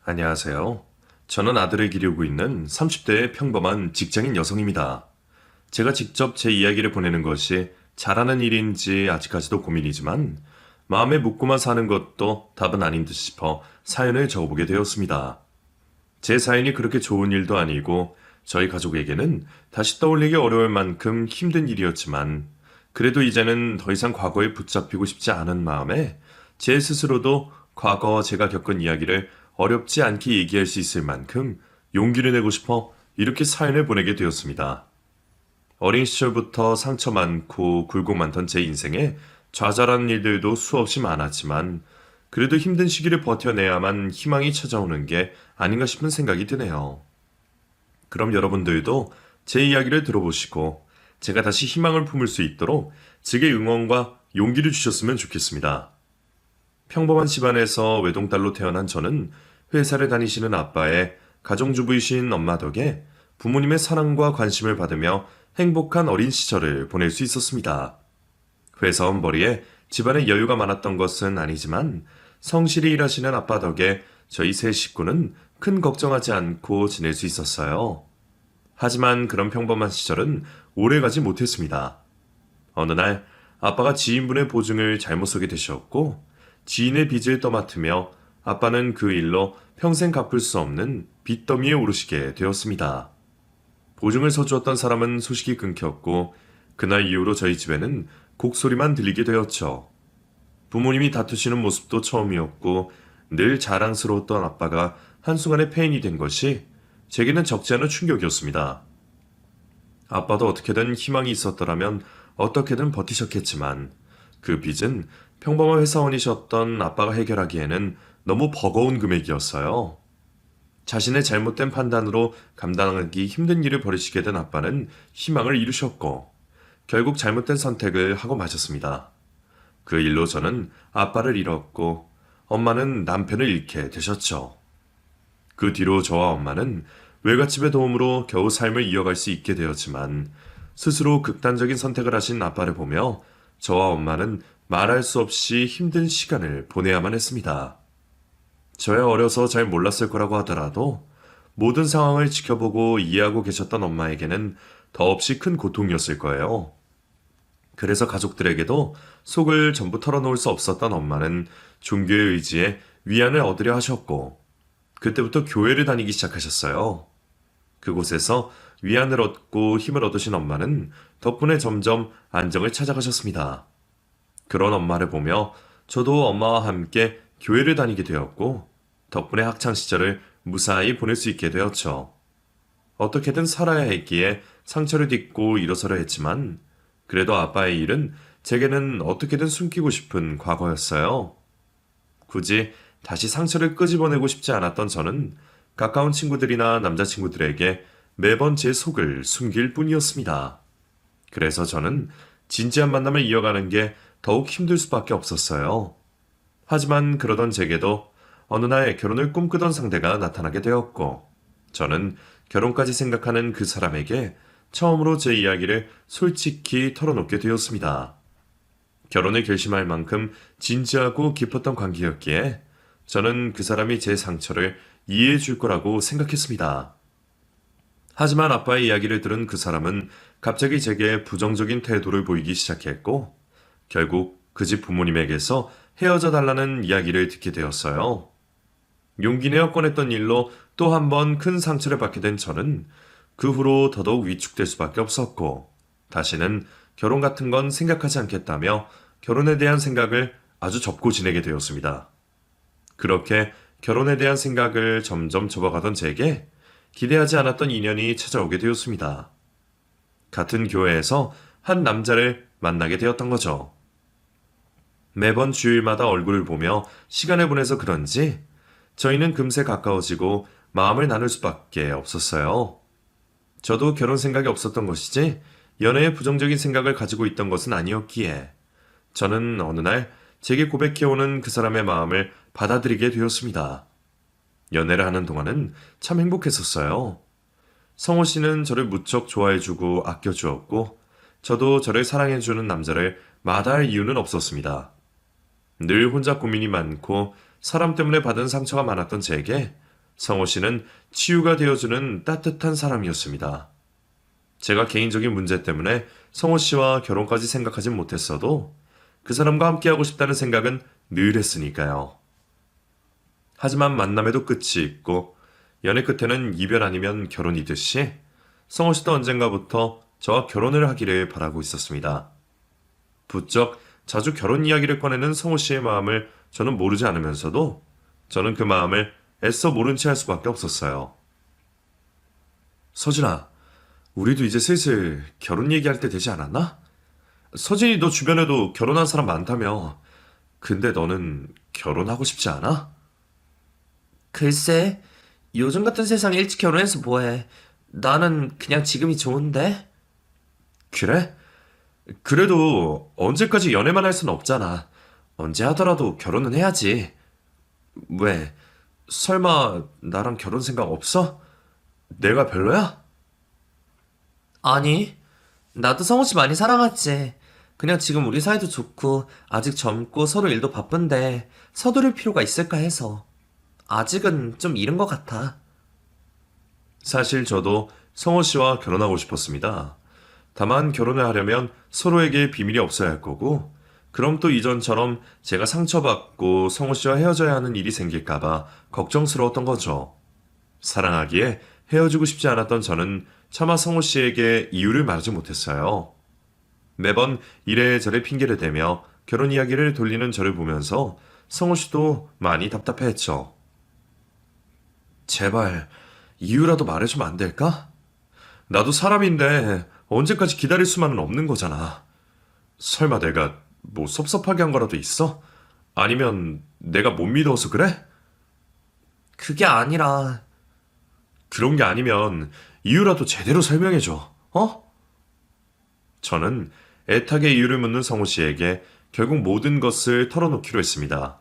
안녕하세요. 저는 아들을 기르고 있는 30대의 평범한 직장인 여성입니다. 제가 직접 제 이야기를 보내는 것이 잘하는 일인지 아직까지도 고민이지만 마음에 묻고만 사는 것도 답은 아닌 듯 싶어 사연을 적어보게 되었습니다. 제 사연이 그렇게 좋은 일도 아니고 저희 가족에게는 다시 떠올리기 어려울 만큼 힘든 일이었지만 그래도 이제는 더 이상 과거에 붙잡히고 싶지 않은 마음에 제 스스로도 과거 제가 겪은 이야기를 어렵지 않게 얘기할 수 있을 만큼 용기를 내고 싶어 이렇게 사연을 보내게 되었습니다. 어린 시절부터 상처 많고 굴곡 많던 제 인생에 좌절하는 일들도 수없이 많았지만 그래도 힘든 시기를 버텨내야만 희망이 찾아오는 게 아닌가 싶은 생각이 드네요. 그럼 여러분들도 제 이야기를 들어보시고 제가 다시 희망을 품을 수 있도록 제게 응원과 용기를 주셨으면 좋겠습니다. 평범한 집안에서 외동딸로 태어난 저는 회사를 다니시는 아빠의 가정주부이신 엄마 덕에 부모님의 사랑과 관심을 받으며 행복한 어린 시절을 보낼 수 있었습니다. 회사원 벌이에 집안에 여유가 많았던 것은 아니지만 성실히 일하시는 아빠 덕에 저희 세 식구는 큰 걱정하지 않고 지낼 수 있었어요. 하지만 그런 평범한 시절은 오래가지 못했습니다. 어느 날 아빠가 지인분의 보증을 잘못 서게 되셨고 지인의 빚을 떠맡으며 아빠는 그 일로 평생 갚을 수 없는 빚더미에 오르시게 되었습니다. 보증을 서주었던 사람은 소식이 끊겼고 그날 이후로 저희 집에는 곡소리만 들리게 되었죠. 부모님이 다투시는 모습도 처음이었고 늘 자랑스러웠던 아빠가 한순간에 폐인이 된 것이 제게는 적지 않은 충격이었습니다. 아빠도 어떻게든 희망이 있었더라면 어떻게든 버티셨겠지만 그 빚은 평범한 회사원이셨던 아빠가 해결하기에는 너무 버거운 금액이었어요. 자신의 잘못된 판단으로 감당하기 힘든 일을 벌이시게 된 아빠는 희망을 잃으셨고 결국 잘못된 선택을 하고 마셨습니다. 그 일로 저는 아빠를 잃었고 엄마는 남편을 잃게 되셨죠. 그 뒤로 저와 엄마는 외갓집의 도움으로 겨우 삶을 이어갈 수 있게 되었지만 스스로 극단적인 선택을 하신 아빠를 보며 저와 엄마는 말할 수 없이 힘든 시간을 보내야만 했습니다. 저야 어려서 잘 몰랐을 거라고 하더라도 모든 상황을 지켜보고 이해하고 계셨던 엄마에게는 더없이 큰 고통이었을 거예요. 그래서 가족들에게도 속을 전부 털어놓을 수 없었던 엄마는 종교의 의지에 위안을 얻으려 하셨고 그때부터 교회를 다니기 시작하셨어요. 그곳에서 위안을 얻고 힘을 얻으신 엄마는 덕분에 점점 안정을 찾아가셨습니다. 그런 엄마를 보며 저도 엄마와 함께 교회를 다니게 되었고 덕분에 학창시절을 무사히 보낼 수 있게 되었죠. 어떻게든 살아야 했기에 상처를 딛고 일어서려 했지만 그래도 아빠의 일은 제게는 어떻게든 숨기고 싶은 과거였어요. 굳이 다시 상처를 끄집어내고 싶지 않았던 저는 가까운 친구들이나 남자친구들에게 매번 제 속을 숨길 뿐이었습니다. 그래서 저는 진지한 만남을 이어가는 게 더욱 힘들 수밖에 없었어요. 하지만 그러던 제게도 어느 날 결혼을 꿈꾸던 상대가 나타나게 되었고 저는 결혼까지 생각하는 그 사람에게 처음으로 제 이야기를 솔직히 털어놓게 되었습니다. 결혼을 결심할 만큼 진지하고 깊었던 관계였기에 저는 그 사람이 제 상처를 이해해 줄 거라고 생각했습니다. 하지만 아빠의 이야기를 들은 그 사람은 갑자기 제게 부정적인 태도를 보이기 시작했고 결국 그 집 부모님에게서 헤어져 달라는 이야기를 듣게 되었어요. 용기 내어 꺼냈던 일로 또 한 번 큰 상처를 받게 된 저는 그 후로 더더욱 위축될 수밖에 없었고 다시는 결혼 같은 건 생각하지 않겠다며 결혼에 대한 생각을 아주 접고 지내게 되었습니다. 그렇게 결혼에 대한 생각을 점점 접어가던 제게 기대하지 않았던 인연이 찾아오게 되었습니다. 같은 교회에서 한 남자를 만나게 되었던 거죠. 매번 주일마다 얼굴을 보며 시간을 보내서 그런지 저희는 금세 가까워지고 마음을 나눌 수밖에 없었어요. 저도 결혼 생각이 없었던 것이지 연애에 부정적인 생각을 가지고 있던 것은 아니었기에 저는 어느 날 제게 고백해오는 그 사람의 마음을 받아들이게 되었습니다. 연애를 하는 동안은 참 행복했었어요. 성호 씨는 저를 무척 좋아해주고 아껴주었고 저도 저를 사랑해주는 남자를 마다할 이유는 없었습니다. 늘 혼자 고민이 많고 사람 때문에 받은 상처가 많았던 제게 성호 씨는 치유가 되어주는 따뜻한 사람이었습니다. 제가 개인적인 문제 때문에 성호 씨와 결혼까지 생각하진 못했어도 그 사람과 함께하고 싶다는 생각은 늘 했으니까요. 하지만 만남에도 끝이 있고 연애 끝에는 이별 아니면 결혼이듯이 성호 씨도 언젠가부터 저와 결혼을 하기를 바라고 있었습니다. 부쩍 자주 결혼 이야기를 꺼내는 성호 씨의 마음을 저는 모르지 않으면서도 저는 그 마음을 애써 모른 채 할 수밖에 없었어요. 서진아, 우리도 이제 슬슬 결혼 얘기할 때 되지 않았나? 서진이 너 주변에도 결혼한 사람 많다며. 근데 너는 결혼하고 싶지 않아? 글쎄, 요즘 같은 세상에 일찍 결혼해서 뭐해. 나는 그냥 지금이 좋은데? 그래? 그래도 언제까지 연애만 할 순 없잖아. 언제 하더라도 결혼은 해야지. 왜? 설마 나랑 결혼 생각 없어? 내가 별로야? 아니, 나도 성우 씨 많이 사랑하지. 그냥 지금 우리 사이도 좋고, 아직 젊고 서로 일도 바쁜데, 서두를 필요가 있을까 해서. 아직은 좀 이른 것 같아. 사실 저도 성호 씨와 결혼하고 싶었습니다. 다만 결혼을 하려면 서로에게 비밀이 없어야 할 거고, 그럼 또 이전처럼 제가 상처받고 성호 씨와 헤어져야 하는 일이 생길까봐 걱정스러웠던 거죠. 사랑하기에 헤어지고 싶지 않았던 저는 차마 성호 씨에게 이유를 말하지 못했어요. 매번 이래저래 핑계를 대며 결혼 이야기를 돌리는 저를 보면서 성호 씨도 많이 답답해했죠. 제발 이유라도 말해주면 안 될까? 나도 사람인데 언제까지 기다릴 수만은 없는 거잖아. 설마 내가 뭐 섭섭하게 한 거라도 있어? 아니면 내가 못 믿어서 그래? 그게 아니라, 그런 게 아니면 이유라도 제대로 설명해줘. 어? 저는 애타게 이유를 묻는 성우 씨에게 결국 모든 것을 털어놓기로 했습니다.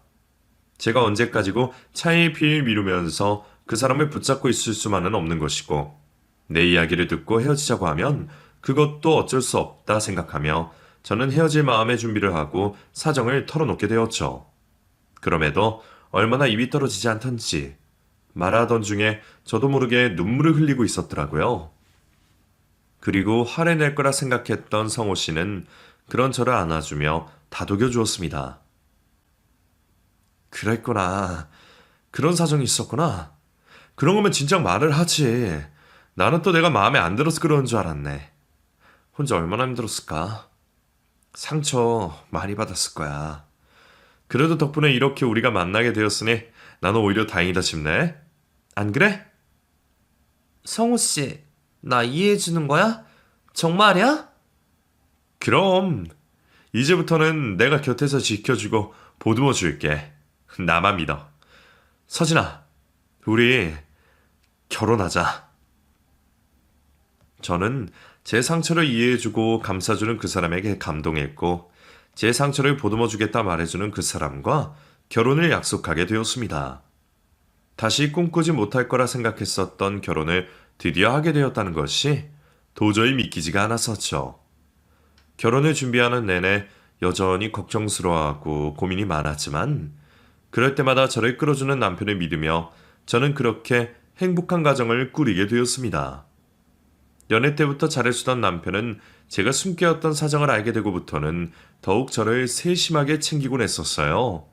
제가 언제까지고 차의 피를 미루면서 그 사람을 붙잡고 있을 수만은 없는 것이고 내 이야기를 듣고 헤어지자고 하면 그것도 어쩔 수 없다 생각하며 저는 헤어질 마음의 준비를 하고 사정을 털어놓게 되었죠. 그럼에도 얼마나 입이 떨어지지 않던지 말하던 중에 저도 모르게 눈물을 흘리고 있었더라고요. 그리고 화를 낼 거라 생각했던 성호 씨는 그런 저를 안아주며 다독여 주었습니다. 그랬구나. 그런 사정이 있었구나. 그런 거면 진작 말을 하지. 나는 또 내가 마음에 안 들어서 그러는 줄 알았네. 혼자 얼마나 힘들었을까. 상처 많이 받았을 거야. 그래도 덕분에 이렇게 우리가 만나게 되었으니 나는 오히려 다행이다 싶네. 안 그래? 성우 씨, 나 이해해주는 거야? 정말이야? 그럼 이제부터는 내가 곁에서 지켜주고 보듬어 줄게. 나만 믿어. 서진아, 우리 결혼하자. 저는 제 상처를 이해해주고 감싸주는 그 사람에게 감동했고 제 상처를 보듬어주겠다 말해주는 그 사람과 결혼을 약속하게 되었습니다. 다시 꿈꾸지 못할 거라 생각했었던 결혼을 드디어 하게 되었다는 것이 도저히 믿기지가 않았었죠. 결혼을 준비하는 내내 여전히 걱정스러워하고 고민이 많았지만 그럴 때마다 저를 끌어주는 남편을 믿으며 저는 그렇게 행복한 가정을 꾸리게 되었습니다. 연애 때부터 잘해주던 남편은 제가 숨겨왔던 사정을 알게 되고부터는 더욱 저를 세심하게 챙기곤 했었어요.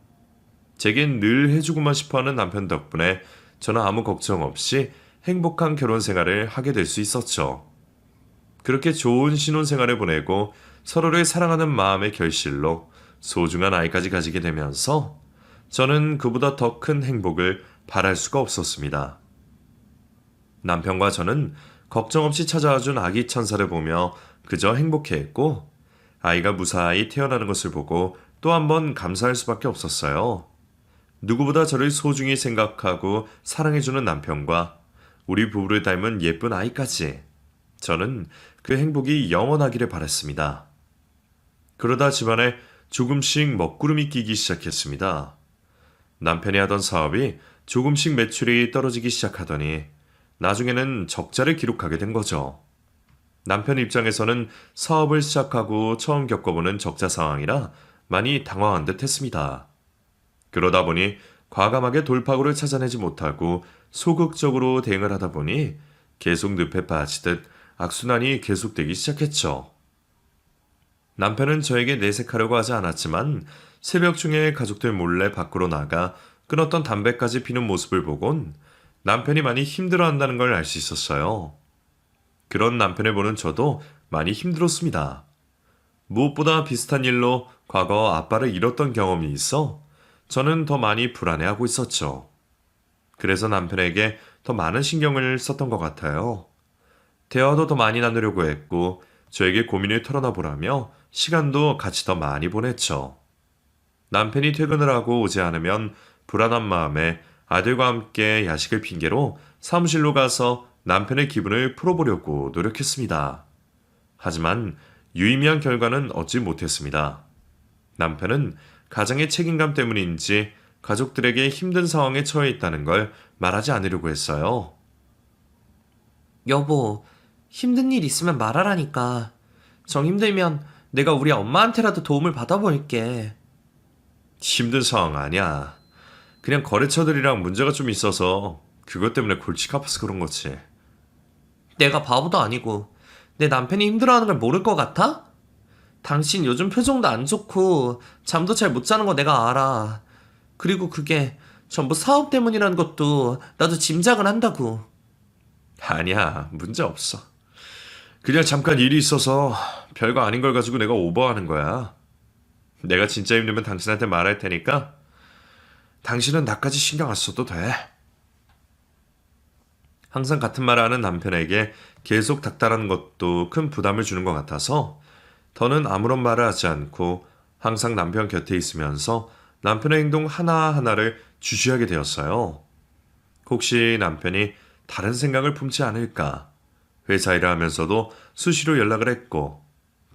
제겐 늘 해주고만 싶어하는 남편 덕분에 저는 아무 걱정 없이 행복한 결혼 생활을 하게 될 수 있었죠. 그렇게 좋은 신혼생활을 보내고 서로를 사랑하는 마음의 결실로 소중한 아이까지 가지게 되면서 저는 그보다 더 큰 행복을 바랄 수가 없었습니다. 남편과 저는 걱정 없이 찾아와준 아기 천사를 보며 그저 행복해했고 아이가 무사히 태어나는 것을 보고 또 한 번 감사할 수밖에 없었어요. 누구보다 저를 소중히 생각하고 사랑해주는 남편과 우리 부부를 닮은 예쁜 아이까지 저는 그 행복이 영원하기를 바랐습니다. 그러다 집안에 조금씩 먹구름이 끼기 시작했습니다. 남편이 하던 사업이 조금씩 매출이 떨어지기 시작하더니 나중에는 적자를 기록하게 된 거죠. 남편 입장에서는 사업을 시작하고 처음 겪어보는 적자 상황이라 많이 당황한 듯 했습니다. 그러다 보니 과감하게 돌파구를 찾아내지 못하고 소극적으로 대응을 하다 보니 계속 늪에 빠지듯 악순환이 계속되기 시작했죠. 남편은 저에게 내색하려고 하지 않았지만 새벽 중에 가족들 몰래 밖으로 나가 끊었던 담배까지 피는 모습을 보곤 남편이 많이 힘들어한다는 걸 알 수 있었어요. 그런 남편을 보는 저도 많이 힘들었습니다. 무엇보다 비슷한 일로 과거 아빠를 잃었던 경험이 있어 저는 더 많이 불안해하고 있었죠. 그래서 남편에게 더 많은 신경을 썼던 것 같아요. 대화도 더 많이 나누려고 했고 저에게 고민을 털어놔 보라며 시간도 같이 더 많이 보냈죠. 남편이 퇴근을 하고 오지 않으면 불안한 마음에 아들과 함께 야식을 핑계로 사무실로 가서 남편의 기분을 풀어보려고 노력했습니다. 하지만 유의미한 결과는 얻지 못했습니다. 남편은 가장의 책임감 때문인지 가족들에게 힘든 상황에 처해 있다는 걸 말하지 않으려고 했어요. 여보, 힘든 일 있으면 말하라니까. 정 힘들면 내가 우리 엄마한테라도 도움을 받아볼게. 힘든 상황 아니야. 그냥 거래처들이랑 문제가 좀 있어서 그것 때문에 골치가 아파서 그런 거지. 내가 바보도 아니고 내 남편이 힘들어하는 걸 모를 것 같아? 당신 요즘 표정도 안 좋고 잠도 잘 못 자는 거 내가 알아. 그리고 그게 전부 사업 때문이라는 것도 나도 짐작은 한다고. 아니야, 문제 없어. 그냥 잠깐 일이 있어서 별거 아닌 걸 가지고 내가 오버하는 거야. 내가 진짜 힘들면 당신한테 말할 테니까 당신은 나까지 신경 안 써도 돼. 항상 같은 말을 하는 남편에게 계속 닥달하는 것도 큰 부담을 주는 것 같아서 더는 아무런 말을 하지 않고 항상 남편 곁에 있으면서 남편의 행동 하나하나를 주시하게 되었어요. 혹시 남편이 다른 생각을 품지 않을까? 회사 일을 하면서도 수시로 연락을 했고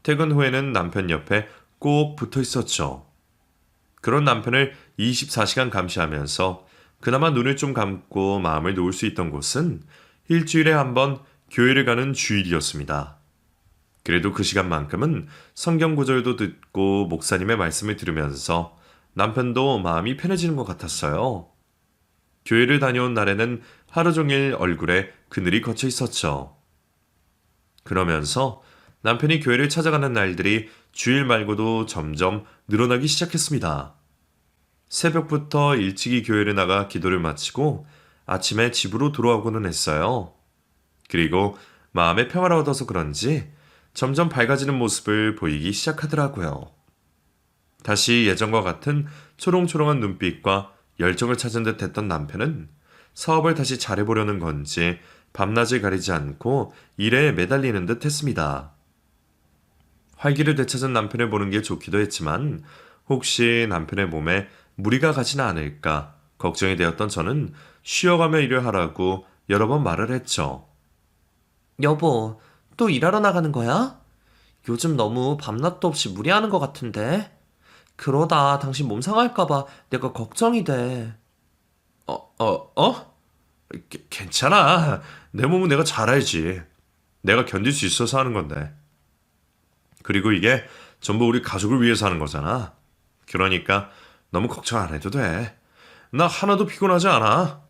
퇴근 후에는 남편 옆에 꼭 붙어 있었죠. 그런 남편을 24시간 감시하면서 그나마 눈을 좀 감고 마음을 놓을 수 있던 곳은 일주일에 한 번 교회를 가는 주일이었습니다. 그래도 그 시간만큼은 성경 구절도 듣고 목사님의 말씀을 들으면서 남편도 마음이 편해지는 것 같았어요. 교회를 다녀온 날에는 하루 종일 얼굴에 그늘이 걷혀 있었죠. 그러면서 남편이 교회를 찾아가는 날들이 주일 말고도 점점 늘어나기 시작했습니다. 새벽부터 일찍이 교회를 나가 기도를 마치고 아침에 집으로 돌아오고는 했어요. 그리고 마음의 평화를 얻어서 그런지 점점 밝아지는 모습을 보이기 시작하더라고요. 다시 예전과 같은 초롱초롱한 눈빛과 열정을 찾은 듯 했던 남편은 사업을 다시 잘해보려는 건지 밤낮을 가리지 않고 일에 매달리는 듯 했습니다. 활기를 되찾은 남편을 보는 게 좋기도 했지만 혹시 남편의 몸에 무리가 가지는 않을까 걱정이 되었던 저는 쉬어가며 일을 하라고 여러 번 말을 했죠. 여보, 또 일하러 나가는 거야? 요즘 너무 밤낮도 없이 무리하는 것 같은데? 그러다 당신 몸 상할까봐 내가 걱정이 돼. 어? 괜찮아. 내 몸은 내가 잘 알지. 내가 견딜 수 있어서 하는 건데. 그리고 이게 전부 우리 가족을 위해서 하는 거잖아. 그러니까 너무 걱정 안 해도 돼. 나 하나도 피곤하지 않아.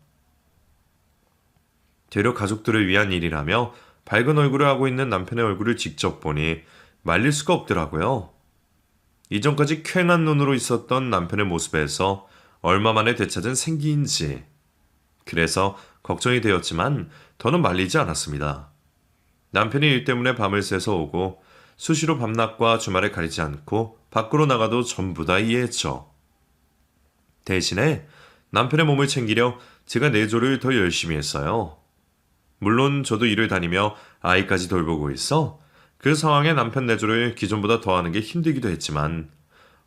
되려 가족들을 위한 일이라며 밝은 얼굴을 하고 있는 남편의 얼굴을 직접 보니 말릴 수가 없더라고요. 이전까지 퀭한 눈으로 있었던 남편의 모습에서 얼마 만에 되찾은 생기인지. 그래서 걱정이 되었지만 더는 말리지 않았습니다. 남편이 일 때문에 밤을 새서 오고 수시로 밤낮과 주말에 가리지 않고 밖으로 나가도 전부 다 이해했죠. 대신에 남편의 몸을 챙기려 제가 내조를 더 열심히 했어요. 물론 저도 일을 다니며 아이까지 돌보고 있어 그 상황에 남편 내조를 기존보다 더하는 게 힘들기도 했지만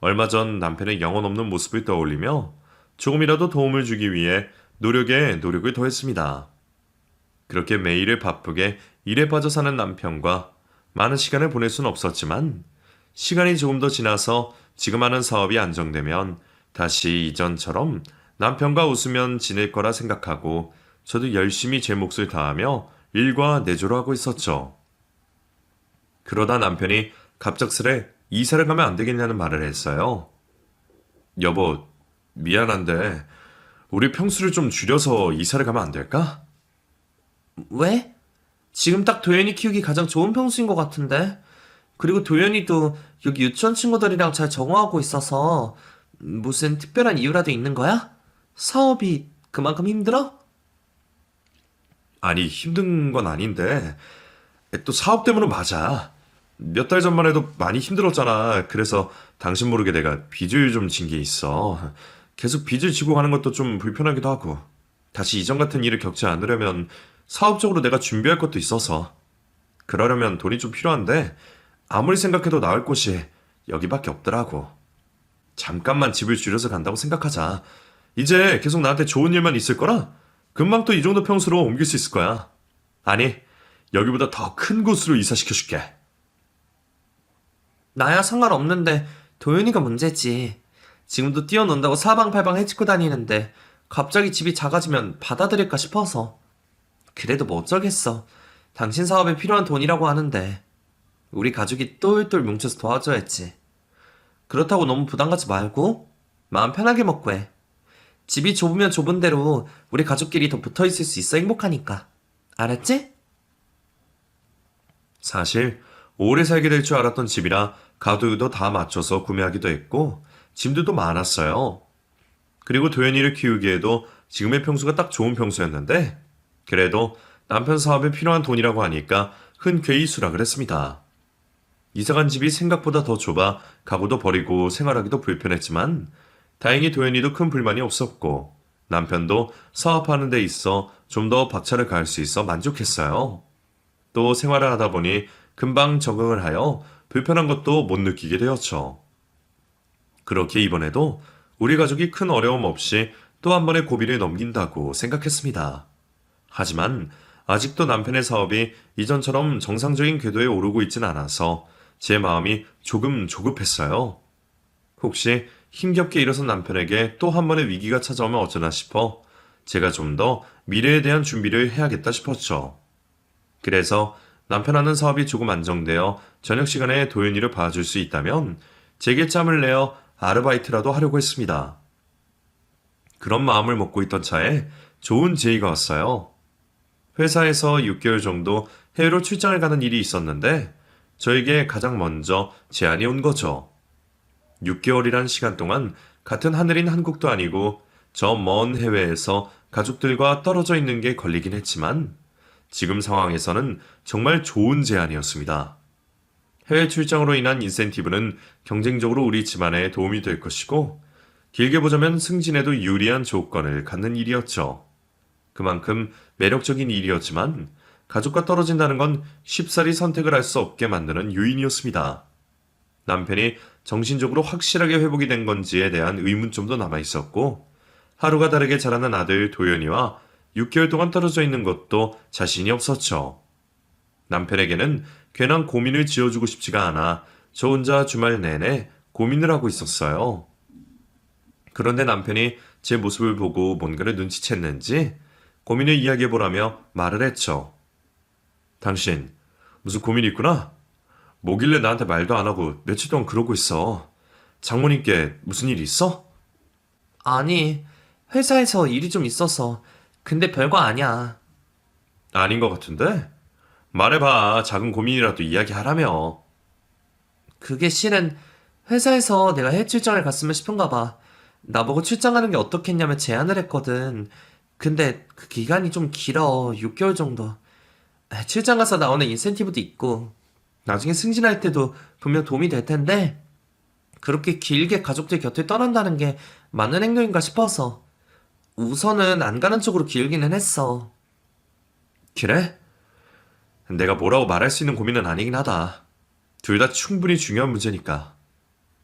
얼마 전 남편의 영혼 없는 모습을 떠올리며 조금이라도 도움을 주기 위해 노력에 노력을 더했습니다. 그렇게 매일을 바쁘게 일에 빠져 사는 남편과 많은 시간을 보낼 수는 없었지만 시간이 조금 더 지나서 지금 하는 사업이 안정되면 다시 이전처럼 남편과 웃으면 지낼 거라 생각하고 저도 열심히 제 몫을 다하며 일과 내조를 하고 있었죠. 그러다 남편이 갑작스레 이사를 가면 안 되겠냐는 말을 했어요. 여보, 미안한데 우리 평수를 좀 줄여서 이사를 가면 안 될까? 왜? 지금 딱 도현이 키우기 가장 좋은 평수인 것 같은데. 그리고 도현이도 여기 유치원 친구들이랑 잘 적응하고 있어서 무슨 특별한 이유라도 있는 거야? 사업이 그만큼 힘들어? 아니, 힘든 건 아닌데 또 사업 때문은 맞아. 몇 달 전만 해도 많이 힘들었잖아. 그래서 당신 모르게 내가 빚을 좀 진 게 있어. 계속 빚을 지고 가는 것도 좀 불편하기도 하고. 다시 이전 같은 일을 겪지 않으려면 사업적으로 내가 준비할 것도 있어서. 그러려면 돈이 좀 필요한데 아무리 생각해도 나을 곳이 여기밖에 없더라고. 잠깐만 집을 줄여서 간다고 생각하자. 이제 계속 나한테 좋은 일만 있을 거라 금방 또 이 정도 평수로 옮길 수 있을 거야. 아니, 여기보다 더 큰 곳으로 이사시켜줄게. 나야 상관없는데 도현이가 문제지. 지금도 뛰어논다고 사방팔방 해치고 다니는데 갑자기 집이 작아지면 받아들일까 싶어서. 그래도 뭐 어쩌겠어. 당신 사업에 필요한 돈이라고 하는데 우리 가족이 똘똘 뭉쳐서 도와줘야지. 그렇다고 너무 부담 갖지 말고 마음 편하게 먹고 해. 집이 좁으면 좁은 대로 우리 가족끼리 더 붙어 있을 수 있어 행복하니까. 알았지? 사실 오래 살게 될 줄 알았던 집이라 가구도 다 맞춰서 구매하기도 했고 짐들도 많았어요. 그리고 도현이를 키우기에도 지금의 평수가 딱 좋은 평수였는데 그래도 남편 사업에 필요한 돈이라고 하니까 흔쾌히 수락을 했습니다. 이사간 집이 생각보다 더 좁아 가구도 버리고 생활하기도 불편했지만 다행히 도현이도 큰 불만이 없었고 남편도 사업하는 데 있어 좀 더 박차를 가할 수 있어 만족했어요. 또 생활을 하다 보니 금방 적응을 하여 불편한 것도 못 느끼게 되었죠. 그렇게 이번에도 우리 가족이 큰 어려움 없이 또 한 번의 고비를 넘긴다고 생각했습니다. 하지만 아직도 남편의 사업이 이전처럼 정상적인 궤도에 오르고 있진 않아서 제 마음이 조금 조급했어요. 혹시 힘겹게 일어선 남편에게 또 한 번의 위기가 찾아오면 어쩌나 싶어 제가 좀 더 미래에 대한 준비를 해야겠다 싶었죠. 그래서 남편 하는 사업이 조금 안정되어 저녁 시간에 도윤이를 봐줄 수 있다면 제게 짬을 내어 아르바이트라도 하려고 했습니다. 그런 마음을 먹고 있던 차에 좋은 제의가 왔어요. 회사에서 6개월 정도 해외로 출장을 가는 일이 있었는데 저에게 가장 먼저 제안이 온 거죠. 6개월이란 시간 동안 같은 하늘인 한국도 아니고 저 먼 해외에서 가족들과 떨어져 있는 게 걸리긴 했지만 지금 상황에서는 정말 좋은 제안이었습니다. 해외 출장으로 인한 인센티브는 경쟁적으로 우리 집안에 도움이 될 것이고 길게 보자면 승진에도 유리한 조건을 갖는 일이었죠. 그만큼 매력적인 일이었지만 가족과 떨어진다는 건 쉽사리 선택을 할 수 없게 만드는 요인이었습니다. 남편이 정신적으로 확실하게 회복이 된 건지에 대한 의문점도 남아있었고 하루가 다르게 자라는 아들 도연이와 6개월 동안 떨어져 있는 것도 자신이 없었죠. 남편에게는 괜한 고민을 지어주고 싶지가 않아 저 혼자 주말 내내 고민을 하고 있었어요. 그런데 남편이 제 모습을 보고 뭔가를 눈치챘는지 고민을 이야기해보라며 말을 했죠. 당신 무슨 고민이 있구나? 뭐길래 나한테 말도 안 하고 며칠 동안 그러고 있어. 장모님께 무슨 일이 있어? 아니, 회사에서 일이 좀 있어서. 근데 별거 아니야. 아닌 것 같은데? 말해봐. 작은 고민이라도 이야기하라며. 그게 실은 회사에서 내가 해외 출장을 갔으면 싶은가 봐. 나보고 출장 가는 게 어떻겠냐며 제안을 했거든. 근데 그 기간이 좀 길어. 6개월 정도. 출장 가서 나오는 인센티브도 있고 나중에 승진할 때도 분명 도움이 될 텐데 그렇게 길게 가족들 곁을 떠난다는 게 맞는 행동인가 싶어서 우선은 안 가는 쪽으로 기울기는 했어. 그래? 내가 뭐라고 말할 수 있는 고민은 아니긴 하다. 둘 다 충분히 중요한 문제니까.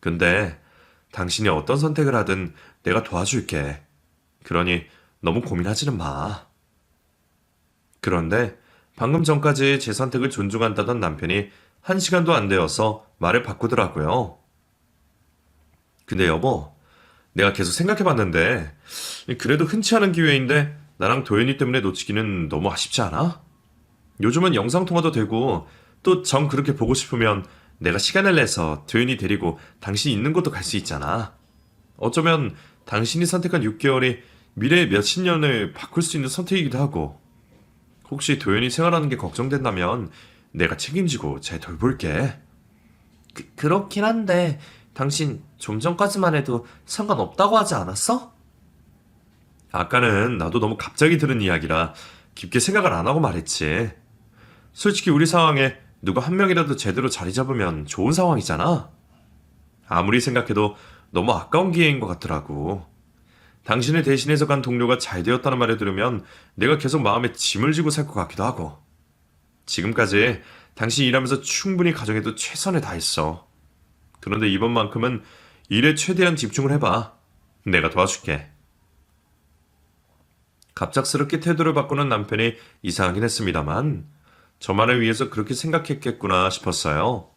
근데 당신이 어떤 선택을 하든 내가 도와줄게. 그러니 너무 고민하지는 마. 그런데 방금 전까지 제 선택을 존중한다던 남편이 1시간도 안 되어서 말을 바꾸더라고요. 근데 여보, 내가 계속 생각해봤는데 그래도 흔치 않은 기회인데 나랑 도연이 때문에 놓치기는 너무 아쉽지 않아? 요즘은 영상통화도 되고 또 정 그렇게 보고 싶으면 내가 시간을 내서 도연이 데리고 당신이 있는 곳도 갈 수 있잖아. 어쩌면 당신이 선택한 6개월이 미래의 몇십 년을 바꿀 수 있는 선택이기도 하고. 혹시 도연이 생활하는 게 걱정된다면 내가 책임지고 잘 돌볼게. 그렇긴 한데 당신 좀 전까지만 해도 상관없다고 하지 않았어? 아까는 나도 너무 갑자기 들은 이야기라 깊게 생각을 안 하고 말했지. 솔직히 우리 상황에 누가 한 명이라도 제대로 자리 잡으면 좋은 상황이잖아. 아무리 생각해도 너무 아까운 기회인 것 같더라고. 당신을 대신해서 간 동료가 잘 되었다는 말을 들으면 내가 계속 마음에 짐을 지고 살 것 같기도 하고. 지금까지 당신 일하면서 충분히 가정에도 최선을 다했어. 그런데 이번만큼은 일에 최대한 집중을 해봐. 내가 도와줄게. 갑작스럽게 태도를 바꾸는 남편이 이상하긴 했습니다만 저만을 위해서 그렇게 생각했겠구나 싶었어요.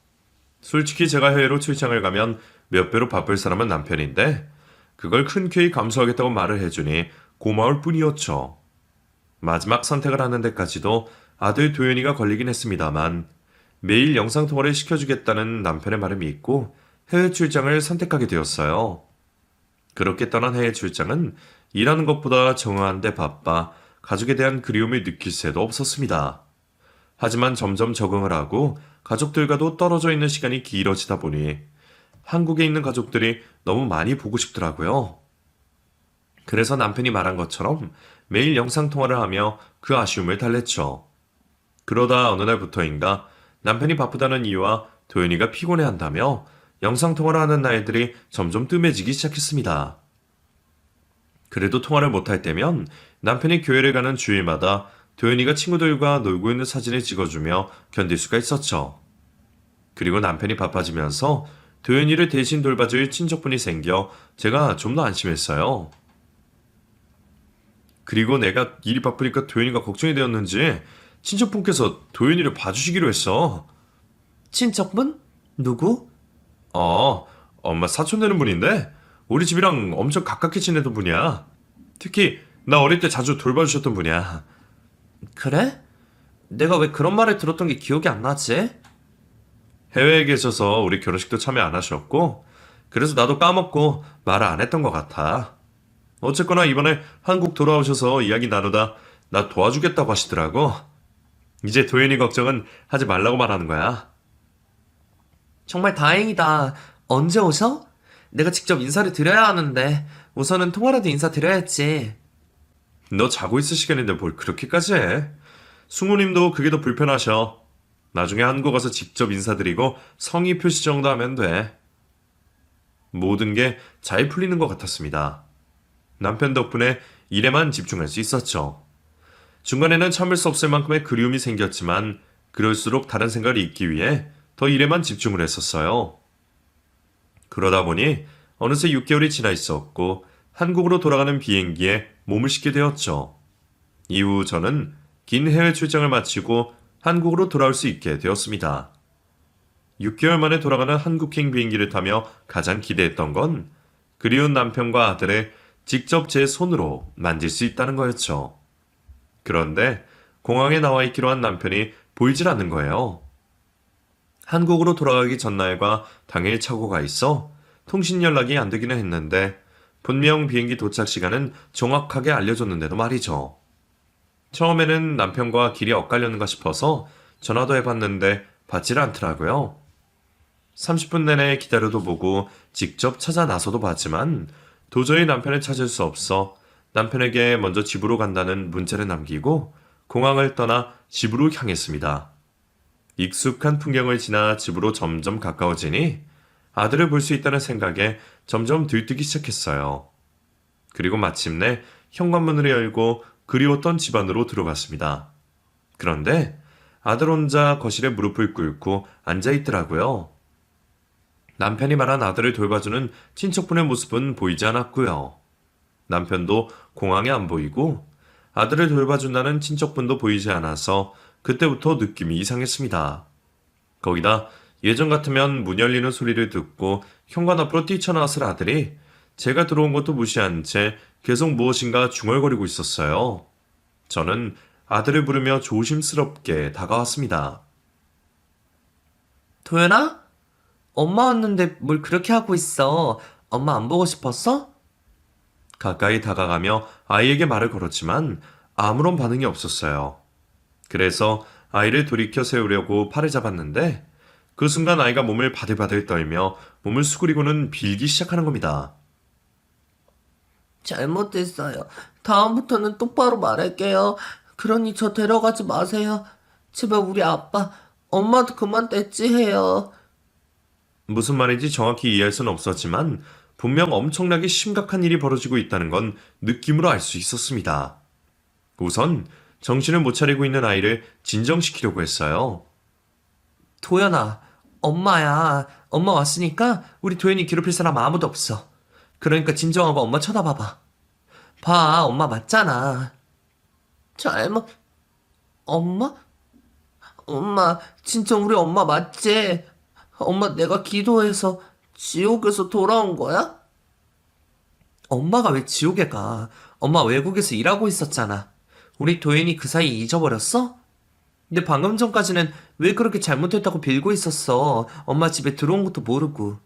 솔직히 제가 해외로 출장을 가면 몇 배로 바쁠 사람은 남편인데 그걸 흔쾌히 감수하겠다고 말을 해주니 고마울 뿐이었죠. 마지막 선택을 하는 데까지도 아들 도연이가 걸리긴 했습니다만 매일 영상통화를 시켜주겠다는 남편의 말을 믿고 해외 출장을 선택하게 되었어요. 그렇게 떠난 해외 출장은 일하는 것보다 정화한데 바빠 가족에 대한 그리움을 느낄 새도 없었습니다. 하지만 점점 적응을 하고 가족들과도 떨어져 있는 시간이 길어지다 보니 한국에 있는 가족들이 너무 많이 보고 싶더라고요. 그래서 남편이 말한 것처럼 매일 영상통화를 하며 그 아쉬움을 달랬죠. 그러다 어느 날부터인가 남편이 바쁘다는 이유와 도연이가 피곤해한다며 영상통화를 하는 날들이 점점 뜸해지기 시작했습니다. 그래도 통화를 못할 때면 남편이 교회를 가는 주일마다 도연이가 친구들과 놀고 있는 사진을 찍어주며 견딜 수가 있었죠. 그리고 남편이 바빠지면서 도연이를 대신 돌봐줄 친척분이 생겨 제가 좀 더 안심했어요. 그리고 내가 일이 바쁘니까 도연이가 걱정이 되었는지 친척분께서 도연이를 봐주시기로 했어. 친척분? 누구? 엄마 사촌 되는 분인데 우리 집이랑 엄청 가깝게 지내던 분이야. 특히 나 어릴 때 자주 돌봐주셨던 분이야. 그래? 내가 왜 그런 말을 들었던 게 기억이 안 나지? 해외에 계셔서 우리 결혼식도 참여 안 하셨고 그래서 나도 까먹고 말을 안 했던 것 같아. 어쨌거나 이번에 한국 돌아오셔서 이야기 나누다 나 도와주겠다고 하시더라고. 이제 도연이 걱정은 하지 말라고 말하는 거야. 정말 다행이다. 언제 오셔? 내가 직접 인사를 드려야 하는데 우선은 통화라도 인사드려야지. 너 자고 있을 시간인데 뭘 그렇게까지 해? 승우님도 그게 더 불편하셔. 나중에 한국 와서 직접 인사드리고 성의 표시 정도 하면 돼. 모든 게 잘 풀리는 것 같았습니다. 남편 덕분에 일에만 집중할 수 있었죠. 중간에는 참을 수 없을 만큼의 그리움이 생겼지만 그럴수록 다른 생각을 잊기 위해 더 일에만 집중을 했었어요. 그러다 보니 어느새 6개월이 지나 있었고 한국으로 돌아가는 비행기에 몸을 싣게 되었죠. 이후 저는 긴 해외 출장을 마치고 한국으로 돌아올 수 있게 되었습니다. 6개월 만에 돌아가는 한국행 비행기를 타며 가장 기대했던 건 그리운 남편과 아들을 직접 제 손으로 만질 수 있다는 거였죠. 그런데 공항에 나와 있기로 한 남편이 보이질 않는 거예요. 한국으로 돌아가기 전날과 당일 착오가 있어 통신 연락이 안 되기는 했는데 분명 비행기 도착 시간은 정확하게 알려줬는데도 말이죠. 처음에는 남편과 길이 엇갈렸는가 싶어서 전화도 해봤는데 받지를 않더라고요. 30분 내내 기다려도 보고 직접 찾아 나서도 봤지만 도저히 남편을 찾을 수 없어 남편에게 먼저 집으로 간다는 문자를 남기고 공항을 떠나 집으로 향했습니다. 익숙한 풍경을 지나 집으로 점점 가까워지니 아들을 볼 수 있다는 생각에 점점 들뜨기 시작했어요. 그리고 마침내 현관문을 열고 그리웠던 집 안으로 들어갔습니다. 그런데 아들 혼자 거실에 무릎을 꿇고 앉아있더라고요. 남편이 말한 아들을 돌봐주는 친척분의 모습은 보이지 않았고요. 남편도 공항에 안 보이고 아들을 돌봐준다는 친척분도 보이지 않아서 그때부터 느낌이 이상했습니다. 거기다 예전 같으면 문 열리는 소리를 듣고 현관 앞으로 뛰쳐나왔을 아들이 제가 들어온 것도 무시한 채 계속 무엇인가 중얼거리고 있었어요. 저는 아들을 부르며 조심스럽게 다가왔습니다. 도연아? 엄마 왔는데 뭘 그렇게 하고 있어? 엄마 안 보고 싶었어? 가까이 다가가며 아이에게 말을 걸었지만 아무런 반응이 없었어요. 그래서 아이를 돌이켜 세우려고 팔을 잡았는데 그 순간 아이가 몸을 바들바들 떨며 몸을 수그리고는 빌기 시작하는 겁니다. 잘못했어요. 다음부터는 똑바로 말할게요. 그러니 저 데려가지 마세요. 제발 우리 아빠, 엄마도 그만 떼찌해요. 무슨 말인지 정확히 이해할 수는 없었지만 분명 엄청나게 심각한 일이 벌어지고 있다는 건 느낌으로 알 수 있었습니다. 우선 정신을 못 차리고 있는 아이를 진정시키려고 했어요. 도연아, 엄마야. 엄마 왔으니까 우리 도연이 괴롭힐 사람 아무도 없어. 그러니까 진정하고 엄마 쳐다봐봐. 봐, 엄마 맞잖아. 엄마? 엄마, 진짜 우리 엄마 맞지? 엄마 내가 기도해서 지옥에서 돌아온 거야? 엄마가 왜 지옥에 가? 엄마 외국에서 일하고 있었잖아. 우리 도연이 그 사이 잊어버렸어? 근데 방금 전까지는 왜 그렇게 잘못했다고 빌고 있었어? 엄마 집에 들어온 것도 모르고.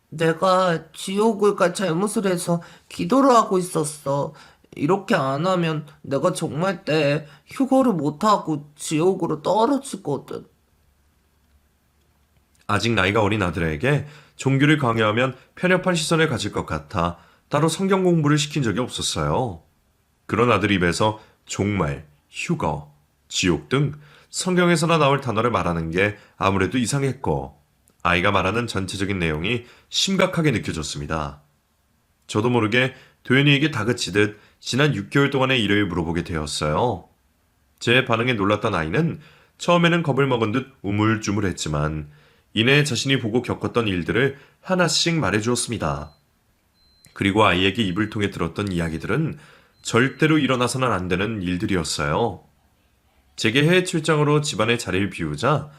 내가 지옥을 갈 잘못을 해서 기도를 하고 있었어. 이렇게 안 하면 내가 정말 때 휴거를 못하고 지옥으로 떨어지거든. 아직 나이가 어린 아들에게 종교를 강요하면 편협한 시선을 가질 것 같아 따로 성경 공부를 시킨 적이 없었어요. 그런 아들 입에서 종말, 휴거, 지옥 등 성경에서나 나올 단어를 말하는 게 아무래도 이상했고 아이가 말하는 전체적인 내용이 심각하게 느껴졌습니다. 저도 모르게 도연이에게 다그치듯 지난 6개월 동안의 일을 물어보게 되었어요. 제 반응에 놀랐던 아이는 처음에는 겁을 먹은 듯 우물쭈물했지만 이내 자신이 보고 겪었던 일들을 하나씩 말해주었습니다. 그리고 아이에게 입을 통해 들었던 이야기들은 절대로 일어나서는 안 되는 일들이었어요. 제게 해외 출장으로 집안의 자리를 비우자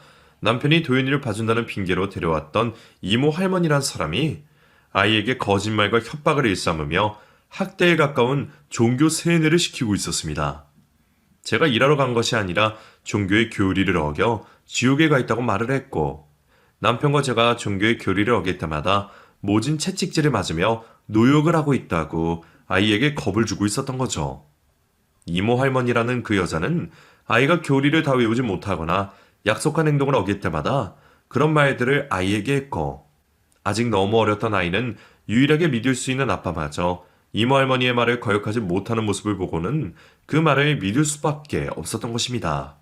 남편이 도연이를 봐준다는 핑계로 데려왔던 이모 할머니란 사람이 아이에게 거짓말과 협박을 일삼으며 학대에 가까운 종교 세뇌를 시키고 있었습니다. 제가 일하러 간 것이 아니라 종교의 교리를 어겨 지옥에 가 있다고 말을 했고 남편과 제가 종교의 교리를 어길 때마다 모진 채찍질을 맞으며 노역을 하고 있다고 아이에게 겁을 주고 있었던 거죠. 이모 할머니라는 그 여자는 아이가 교리를 다 외우지 못하거나 약속한 행동을 어길 때마다 그런 말들을 아이에게 했고 아직 너무 어렸던 아이는 유일하게 믿을 수 있는 아빠마저 이모 할머니의 말을 거역하지 못하는 모습을 보고는 그 말을 믿을 수밖에 없었던 것입니다.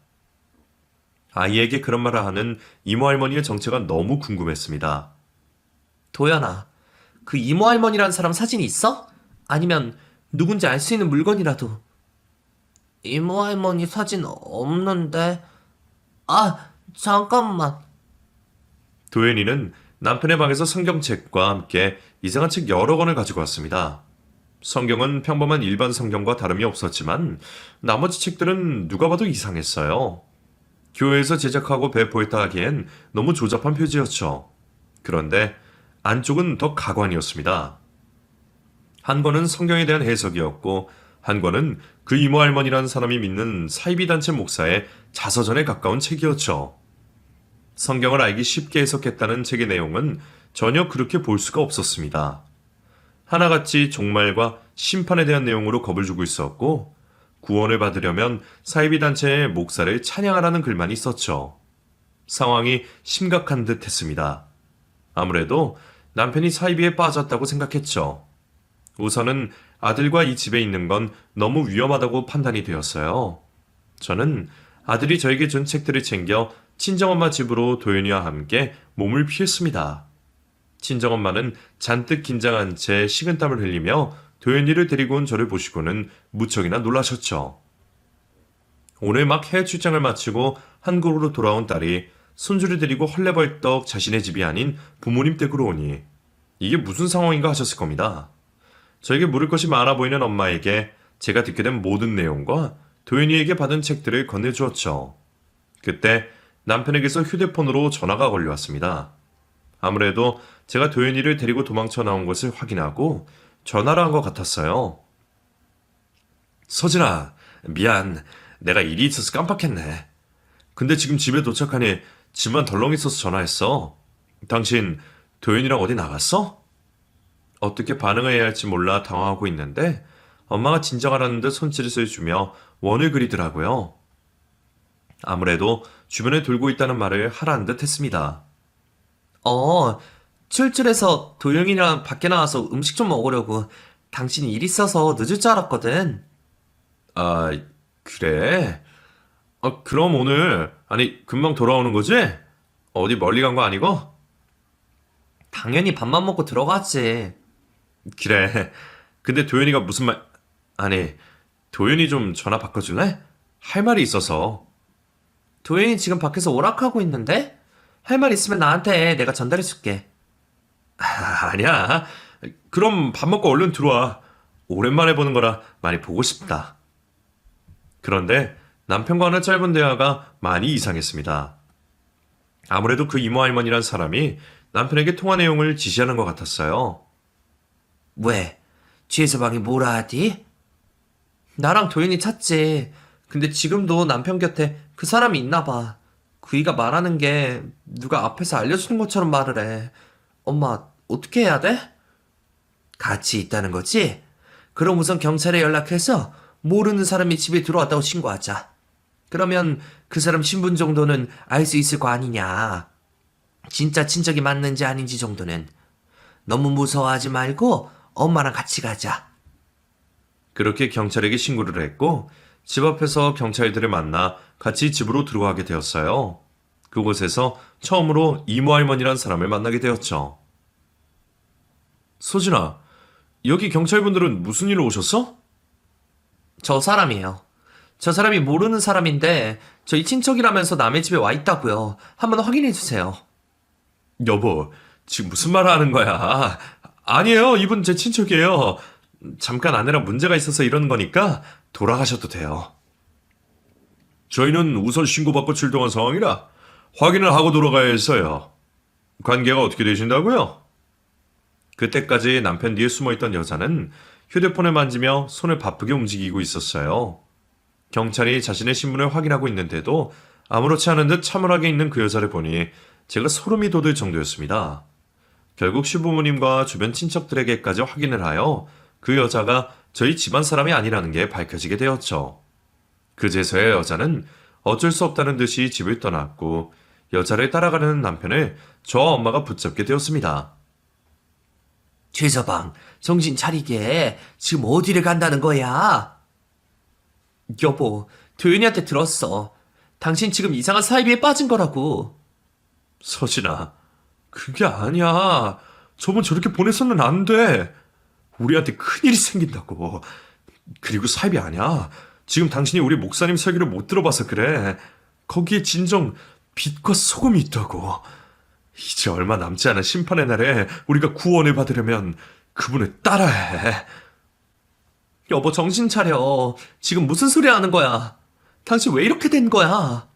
아이에게 그런 말을 하는 이모 할머니의 정체가 너무 궁금했습니다. 도연아, 그 이모 할머니라는 사람 사진이 있어? 아니면 누군지 알 수 있는 물건이라도. 이모 할머니 사진 없는데. 아, 잠깐만. 도연이는 남편의 방에서 성경책과 함께 이상한 책 여러 권을 가지고 왔습니다. 성경은 평범한 일반 성경과 다름이 없었지만 나머지 책들은 누가 봐도 이상했어요. 교회에서 제작하고 배포했다 하기엔 너무 조잡한 표지였죠. 그런데 안쪽은 더 가관이었습니다. 한 권은 성경에 대한 해석이었고 한 권은 그 이모 할머니라는 사람이 믿는 사이비 단체 목사의 자서전에 가까운 책이었죠. 성경을 알기 쉽게 해석했다는 책의 내용은 전혀 그렇게 볼 수가 없었습니다. 하나같이 종말과 심판에 대한 내용으로 겁을 주고 있었고 구원을 받으려면 사이비 단체의 목사를 찬양하라는 글만 있었죠. 상황이 심각한 듯 했습니다. 아무래도 남편이 사이비에 빠졌다고 생각했죠. 우선은 아들과 이 집에 있는 건 너무 위험하다고 판단이 되었어요. 저는 아들이 저에게 준 책들을 챙겨 친정엄마 집으로 도연이와 함께 몸을 피했습니다. 친정엄마는 잔뜩 긴장한 채 식은땀을 흘리며 도연이를 데리고 온 저를 보시고는 무척이나 놀라셨죠. 오늘 막 해외 출장을 마치고 한국으로 돌아온 딸이 손주를 데리고 헐레벌떡 자신의 집이 아닌 부모님 댁으로 오니 이게 무슨 상황인가 하셨을 겁니다. 저에게 물을 것이 많아 보이는 엄마에게 제가 듣게 된 모든 내용과 도연이에게 받은 책들을 건네주었죠. 그때 남편에게서 휴대폰으로 전화가 걸려왔습니다. 아무래도 제가 도연이를 데리고 도망쳐 나온 것을 확인하고 전화를 한 것 같았어요. 서진아, 미안. 내가 일이 있어서 깜빡했네. 근데 지금 집에 도착하니 집만 덜렁 있어서 전화했어. 당신 도연이랑 어디 나갔어? 어떻게 반응해야 할지 몰라 당황하고 있는데 엄마가 진정하라는 듯 손짓을 주며 원을 그리더라고요. 아무래도 주변에 돌고 있다는 말을 하라는 듯 했습니다. 출출해서 도영이랑 밖에 나와서 음식 좀 먹으려고. 당신이 일 있어서 늦을 줄 알았거든. 아, 그래? 그럼 오늘, 아니, 금방 돌아오는 거지? 어디 멀리 간 거 아니고? 당연히 밥만 먹고 들어가지. 그래. 근데 도현이가 무슨 말, 아니, 도현이 좀 전화 바꿔줄래? 할 말이 있어서. 도영이 지금 밖에서 오락하고 있는데? 할 말 있으면 나한테 해. 내가 전달해줄게. 아니야. 그럼 밥 먹고 얼른 들어와. 오랜만에 보는 거라 많이 보고 싶다. 그런데 남편과는 짧은 대화가 많이 이상했습니다. 아무래도 그 이모 할머니란 사람이 남편에게 통화 내용을 지시하는 것 같았어요. 왜? 뒤에서 방이 뭐라 하디? 나랑 도윤이 찾지. 근데 지금도 남편 곁에 그 사람이 있나 봐. 그이가 말하는 게 누가 앞에서 알려주는 것처럼 말을 해. 엄마, 어떻게 해야 돼? 같이 있다는 거지? 그럼 우선 경찰에 연락해서 모르는 사람이 집에 들어왔다고 신고하자. 그러면 그 사람 신분 정도는 알 수 있을 거 아니냐. 진짜 친척이 맞는지 아닌지 정도는. 너무 무서워하지 말고 엄마랑 같이 가자. 그렇게 경찰에게 신고를 했고 집 앞에서 경찰들을 만나 같이 집으로 들어가게 되었어요. 그곳에서 처음으로 이모 할머니란 사람을 만나게 되었죠. 소진아, 여기 경찰분들은 무슨 일로 오셨어? 저 사람이에요. 저 사람이 모르는 사람인데 저희 친척이라면서 남의 집에 와 있다고요. 한번 확인해 주세요. 여보, 지금 무슨 말 하는 거야? 아니에요, 이분 제 친척이에요. 잠깐 아내랑 문제가 있어서 이러는 거니까 돌아가셔도 돼요. 저희는 우선 신고받고 출동한 상황이라 확인을 하고 돌아가야 했어요. 관계가 어떻게 되신다고요? 그때까지 남편 뒤에 숨어있던 여자는 휴대폰을 만지며 손을 바쁘게 움직이고 있었어요. 경찰이 자신의 신분을 확인하고 있는데도 아무렇지 않은 듯 차분하게 있는 그 여자를 보니 제가 소름이 돋을 정도였습니다. 결국 시부모님과 주변 친척들에게까지 확인을 하여 그 여자가 저희 집안 사람이 아니라는 게 밝혀지게 되었죠. 그제서야 여자는 어쩔 수 없다는 듯이 집을 떠났고 여자를 따라가려는 남편을 저와 엄마가 붙잡게 되었습니다. 최서방, 정신 차리게. 지금 어디를 간다는 거야? 여보, 도윤이한테 들었어. 당신 지금 이상한 사이비에 빠진 거라고. 서진아, 그게 아니야. 저분 저렇게 보내서는 안 돼. 우리한테 큰일이 생긴다고. 그리고 사입이 아니야. 지금 당신이 우리 목사님 설교를 못 들어봐서 그래. 거기에 진정 빛과 소금이 있다고. 이제 얼마 남지 않은 심판의 날에 우리가 구원을 받으려면 그분을 따라해. 여보, 정신 차려. 지금 무슨 소리 하는 거야? 당신 왜 이렇게 된 거야?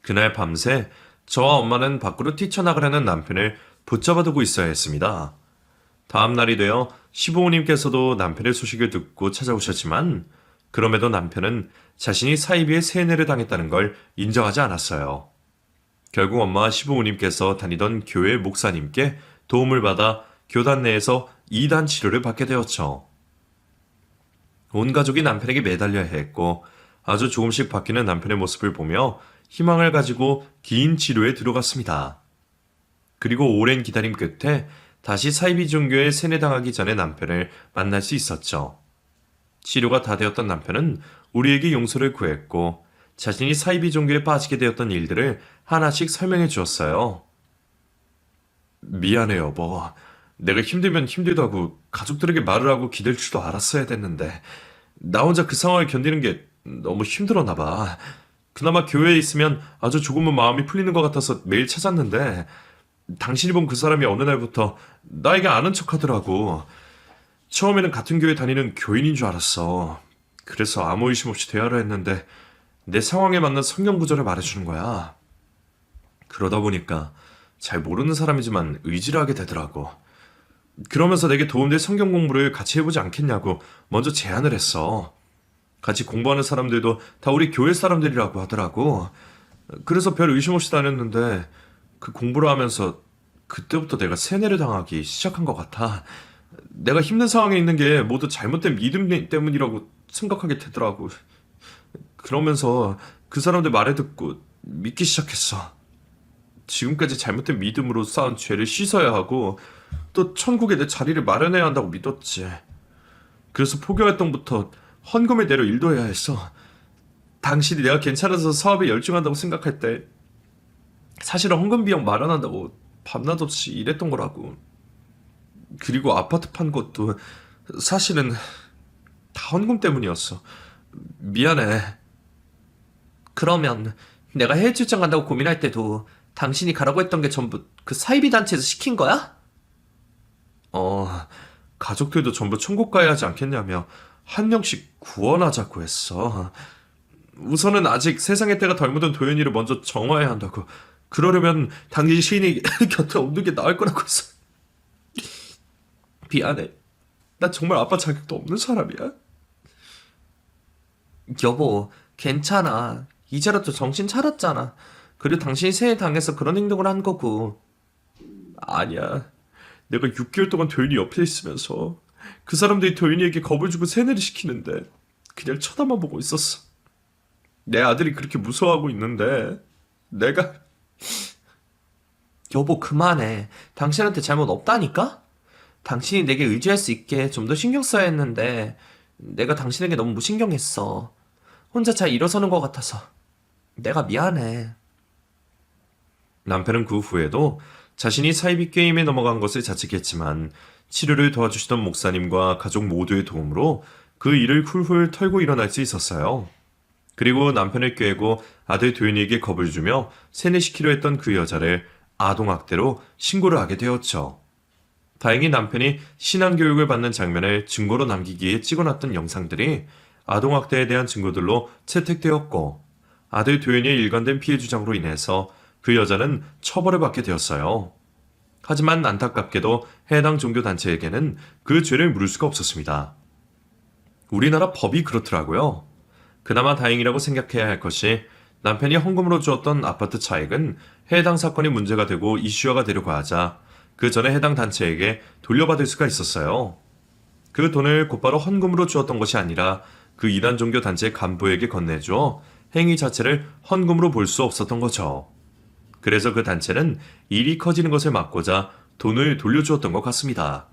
그날 밤새 저와 엄마는 밖으로 뛰쳐나가려는 남편을 붙잡아 두고 있어야 했습니다. 다음 날이 되어 시부모님께서도 남편의 소식을 듣고 찾아오셨지만 그럼에도 남편은 자신이 사이비에 세뇌를 당했다는 걸 인정하지 않았어요. 결국 엄마와 시부모님께서 다니던 교회 목사님께 도움을 받아 교단 내에서 이단 치료를 받게 되었죠. 온 가족이 남편에게 매달려야 했고 아주 조금씩 바뀌는 남편의 모습을 보며 희망을 가지고 긴 치료에 들어갔습니다. 그리고 오랜 기다림 끝에 다시 사이비 종교에 세뇌당하기 전에 남편을 만날 수 있었죠. 치료가 다 되었던 남편은 우리에게 용서를 구했고 자신이 사이비 종교에 빠지게 되었던 일들을 하나씩 설명해 주었어요. 미안해 여보. 내가 힘들면 힘들다고 가족들에게 말을 하고 기댈 줄도 알았어야 됐는데 나 혼자 그 상황을 견디는 게 너무 힘들었나 봐. 그나마 교회에 있으면 아주 조금은 마음이 풀리는 것 같아서 매일 찾았는데 당신이 본 그 사람이 어느 날부터 나에게 아는 척 하더라고. 처음에는 같은 교회 다니는 교인인 줄 알았어. 그래서 아무 의심 없이 대화를 했는데 내 상황에 맞는 성경 구절을 말해주는 거야. 그러다 보니까 잘 모르는 사람이지만 의지를 하게 되더라고. 그러면서 내게 도움될 성경 공부를 같이 해보지 않겠냐고 먼저 제안을 했어. 같이 공부하는 사람들도 다 우리 교회 사람들이라고 하더라고. 그래서 별 의심 없이 다녔는데 그 공부를 하면서 그때부터 내가 세뇌를 당하기 시작한 것 같아. 내가 힘든 상황에 있는 게 모두 잘못된 믿음 때문이라고 생각하게 되더라고. 그러면서 그 사람들 말을 듣고 믿기 시작했어. 지금까지 잘못된 믿음으로 쌓은 죄를 씻어야 하고 또 천국에 내 자리를 마련해야 한다고 믿었지. 그래서 포교활동부터 헌금을 내려 일도 해야 했어. 당신이 내가 괜찮아서 사업에 열중한다고 생각할 때 사실은 헌금 비용 마련한다고 밤낮 없이 일했던 거라고. 그리고 아파트 판 것도 사실은 다 헌금 때문이었어. 미안해. 그러면 내가 해외 출장 간다고 고민할 때도 당신이 가라고 했던 게 전부 그 사이비 단체에서 시킨 거야? 가족들도 전부 천국 가야 하지 않겠냐며 한 명씩 구원하자고 했어. 우선은 아직 세상의 때가 덜 묻은 도현이를 먼저 정화해야 한다고. 그러려면 당신이 곁에 없는 게 나을 거라고 했어. 미안해. 나 정말 아빠 자격도 없는 사람이야. 여보, 괜찮아. 이제라도 정신 차렸잖아. 그리고 당신이 세뇌 당해서 그런 행동을 한 거고. 아니야. 내가 6개월 동안 도윤이 옆에 있으면서 그 사람들이 도윤이에게 겁을 주고 세뇌를 시키는데 그냥 쳐다만 보고 있었어. 내 아들이 그렇게 무서워하고 있는데 내가... 여보, 그만해. 당신한테 잘못 없다니까? 당신이 내게 의지할 수 있게 좀 더 신경 써야 했는데 내가 당신에게 너무 무신경했어. 혼자 잘 일어서는 것 같아서. 내가 미안해. 남편은 그 후에도 자신이 사이비 게임에 넘어간 것을 자책했지만 치료를 도와주시던 목사님과 가족 모두의 도움으로 그 일을 훌훌 털고 일어날 수 있었어요. 그리고 남편을 꾀고 아들 도윤이에게 겁을 주며 세뇌시키려 했던 그 여자를 아동학대로 신고를 하게 되었죠. 다행히 남편이 신앙교육을 받는 장면을 증거로 남기기에 찍어놨던 영상들이 아동학대에 대한 증거들로 채택되었고 아들 도윤이의 일관된 피해 주장으로 인해서 그 여자는 처벌을 받게 되었어요. 하지만 안타깝게도 해당 종교단체에게는 그 죄를 물을 수가 없었습니다. 우리나라 법이 그렇더라고요. 그나마 다행이라고 생각해야 할 것이 남편이 헌금으로 주었던 아파트 차액은 해당 사건이 문제가 되고 이슈화가 되려고 하자 그 전에 해당 단체에게 돌려받을 수가 있었어요. 그 돈을 곧바로 헌금으로 주었던 것이 아니라 그 이단 종교 단체 간부에게 건네주어 행위 자체를 헌금으로 볼 수 없었던 거죠. 그래서 그 단체는 일이 커지는 것을 막고자 돈을 돌려주었던 것 같습니다.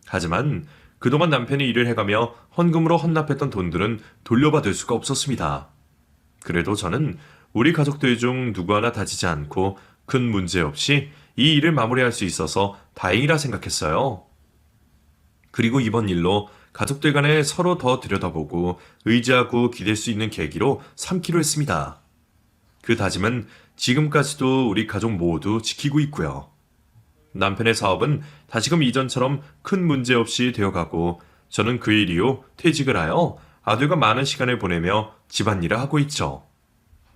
하지만 그동안 남편이 일을 해가며 헌금으로 헌납했던 돈들은 돌려받을 수가 없었습니다. 그래도 저는 우리 가족들 중 누구 하나 다치지 않고 큰 문제 없이 이 일을 마무리할 수 있어서 다행이라 생각했어요. 그리고 이번 일로 가족들 간에 서로 더 들여다보고 의지하고 기댈 수 있는 계기로 삼기로 했습니다. 그 다짐은 지금까지도 우리 가족 모두 지키고 있고요. 남편의 사업은 다시금 이전처럼 큰 문제 없이 되어가고 저는 그 일 이후 퇴직을 하여 아들과 많은 시간을 보내며 집안일을 하고 있죠.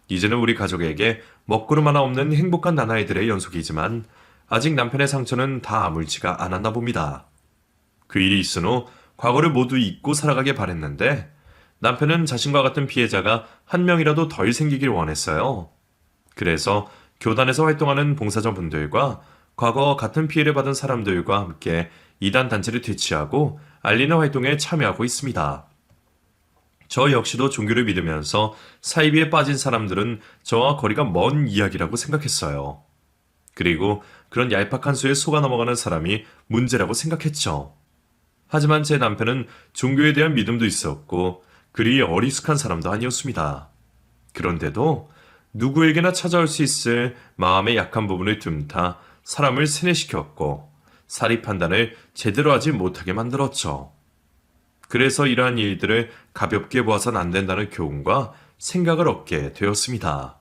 이제는 우리 가족에게 먹구름 하나 없는 행복한 나날들의 연속이지만 아직 남편의 상처는 다 아물지가 않았나 봅니다. 그 일이 있은 후 과거를 모두 잊고 살아가길 바랬는데 남편은 자신과 같은 피해자가 한 명이라도 덜 생기길 원했어요. 그래서 교단에서 활동하는 봉사자분들과 과거 같은 피해를 받은 사람들과 함께 이단 단체를 퇴치하고 알리는 활동에 참여하고 있습니다. 저 역시도 종교를 믿으면서 사이비에 빠진 사람들은 저와 거리가 먼 이야기라고 생각했어요. 그리고 그런 얄팍한 수에 속아 넘어가는 사람이 문제라고 생각했죠. 하지만 제 남편은 종교에 대한 믿음도 있었고 그리 어리숙한 사람도 아니었습니다. 그런데도 누구에게나 찾아올 수 있을 마음의 약한 부분을 틈타 사람을 세뇌시켰고 사리 판단을 제대로 하지 못하게 만들었죠. 그래서 이러한 일들을 가볍게 보아선 안 된다는 교훈과 생각을 얻게 되었습니다.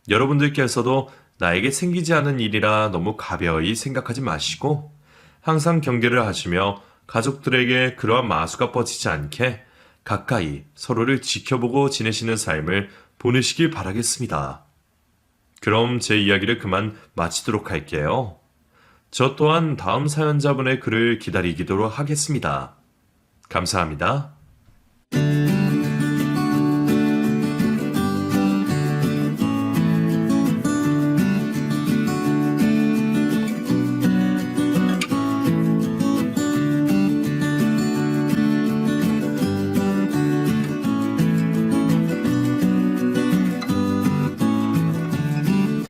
여러분들께서도 나에게 생기지 않은 일이라 너무 가벼이 생각하지 마시고 항상 경계를 하시며 가족들에게 그러한 마수가 뻗치지 않게 가까이 서로를 지켜보고 지내시는 삶을 보내시길 바라겠습니다. 그럼 제 이야기를 그만 마치도록 할게요. 저 또한 다음 사연자분의 글을 기다리도록 하겠습니다. 감사합니다.